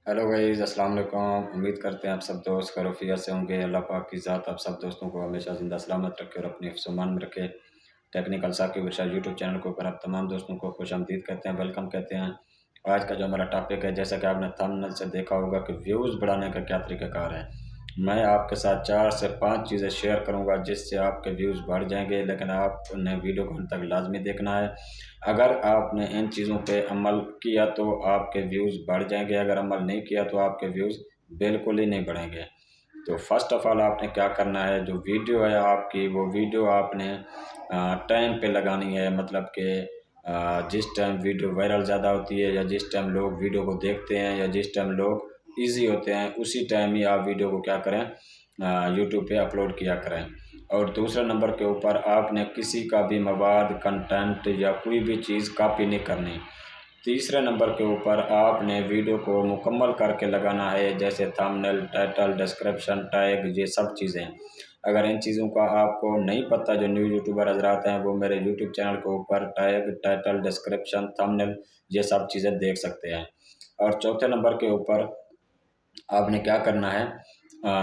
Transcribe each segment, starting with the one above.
Hello guys, अस्सलाम वालेकुम। उम्मीद करते हैं आप सब दोस्त खैरियत से होंगे। अल्लाह पाक की ज़ात आप सब दोस्तों को हमेशा ज़िंदा सलामत रखे और अपने हिफ्ज़-ओ-मान में रखे। टेक्निकल साकिब इरशाद यूट्यूब चैनल के ऊपर आप तमाम दोस्तों को खुशामदीद कहते हैं, वेलकम कहते हैं। आज का जो हमारा टॉपिक है, जैसा कि आपने थंबनेल से देखा होगा कि व्यूज़ बढ़ाने का क्या तरीक़ाकार है। मैं आपके साथ 4 से 5 चीज़ें शेयर करूँगा जिससे आपके व्यूज़ बढ़ जाएँगे, लेकिन आपने वीडियो को अंत तक लाज़मी देखना है। अगर आपने इन चीज़ों पे अमल किया तो आपके व्यूज़ बढ़ जाएँगे, अगर अमल नहीं किया तो आपके व्यूज़ बिल्कुल ही नहीं बढ़ेंगे। तो फ़र्स्ट ऑफ़ ऑल आपने क्या करना है, जो वीडियो है आपकी, वो वीडियो आपने टाइम पे लगानी है। मतलब कि जिस टाइम वीडियो वायरल ज़्यादा होती है या जिस टाइम लोग वीडियो को देखते हैं या जिस टाइम लोग ईज़ी होते हैं, उसी टाइम ही आप वीडियो को क्या करें, यूट्यूब पे अपलोड किया करें। और दूसरे नंबर के ऊपर आपने किसी का भी मवाद, कंटेंट या कोई भी चीज़ कॉपी नहीं करनी। तीसरे नंबर के ऊपर आपने वीडियो को मुकम्मल करके लगाना है, जैसे थंबनेल, टाइटल, डिस्क्रिप्शन, टैग, ये सब चीज़ें। अगर इन चीज़ों का आपको नहीं पता, जो न्यू यूट्यूबर हज़रात हैं वो मेरे यूट्यूब चैनल के ऊपर टैग, टाइटल, डिस्क्रिप्शन, थंबनेल ये सब चीज़ें देख सकते हैं। और चौथे नंबर के ऊपर आपने क्या करना है,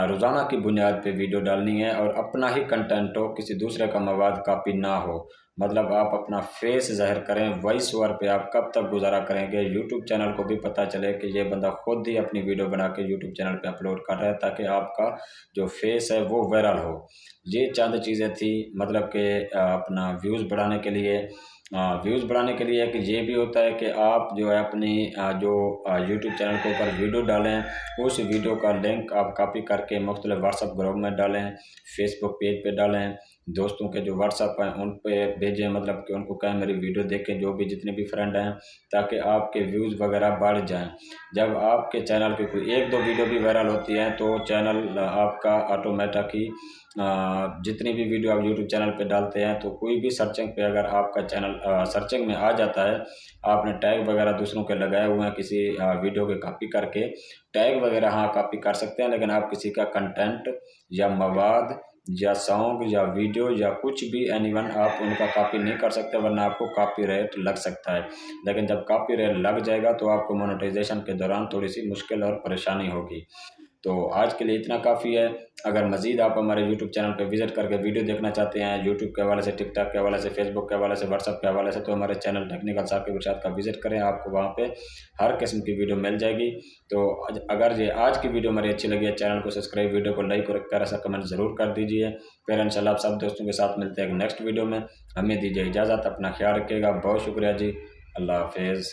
रोज़ाना की बुनियाद पे वीडियो डालनी है और अपना ही कंटेंट हो, किसी दूसरे का मवाद कॉपी ना हो। मतलब आप अपना फेस ज़ाहिर करें, वॉइस ओवर पे आप कब तक गुज़ारा करेंगे, यूट्यूब चैनल को भी पता चले कि ये बंदा खुद ही अपनी वीडियो बना के यूट्यूब चैनल पे अपलोड कर रहा है, ताकि आपका जो फेस है वो वायरल हो। ये चंद चीज़ें थी, मतलब कि अपना व्यूज़ बढ़ाने के लिए। व्यूज़ बढ़ाने के लिए कि ये भी होता है कि आप जो है अपनी जो यूट्यूब चैनल के ऊपर वीडियो डालें, उस वीडियो का लिंक आप कॉपी करके मुख्तलिफ व्हाट्सएप ग्रुप में डालें, फेसबुक पेज पे डालें, दोस्तों के जो व्हाट्सएप हैं उन पे भेजें। मतलब कि उनको कहें मेरी वीडियो देखें, जो भी जितने भी फ्रेंड हैं, ताकि आपके व्यूज़ वगैरह बढ़ जाएँ। जब आपके चैनल की कोई 1-2 वीडियो भी वायरल होती हैं तो चैनल आपका ऑटोमेटिक ही जितनी भी वीडियो आप यूट्यूब चैनल पे डालते हैं, तो कोई भी सर्चिंग पे अगर आपका चैनल सर्चिंग में आ जाता है, आपने टैग वगैरह दूसरों के लगाए हुए हैं किसी वीडियो के कॉपी करके, टैग वगैरह हाँ कॉपी कर सकते हैं, लेकिन आप किसी का कंटेंट या मवाद या सॉन्ग या वीडियो या कुछ भी एनीवन आप उनका कॉपी नहीं कर सकते, वरना आपको कॉपीराइट लग सकता है। लेकिन जब कॉपीराइट लग जाएगा तो आपको मोनेटाइजेशन के दौरान थोड़ी सी मुश्किल और परेशानी होगी। तो आज के लिए इतना काफ़ी है। अगर मज़ीद आप हमारे यूट्यूब चैनल पे विज़िट करके वीडियो देखना चाहते हैं, यूट्यूब के हवाले से, टिकटॉक के हवाले से, फेसबुक के हवाले से, व्हाट्सएप के हवाले से, तो हमारे चैनल टेक्निकल साकिब इरशाद का विज़िट करें, आपको वहाँ पे हर किस्म की वीडियो मिल जाएगी। तो अगर ये आज की वीडियो हमारी अच्छी लगी है, चैनल को सब्सक्राइब, वीडियो को लाइक और प्यारा सा कमेंट ज़रूर कर दीजिए। फिर इंशाल्लाह आप सब दोस्तों के साथ मिलते हैं एक नेक्स्ट वीडियो में। हमें दीजिए इजाज़त, अपना ख्याल रखिएगा। बहुत शुक्रिया जी, अल्लाह हाफ़िज़।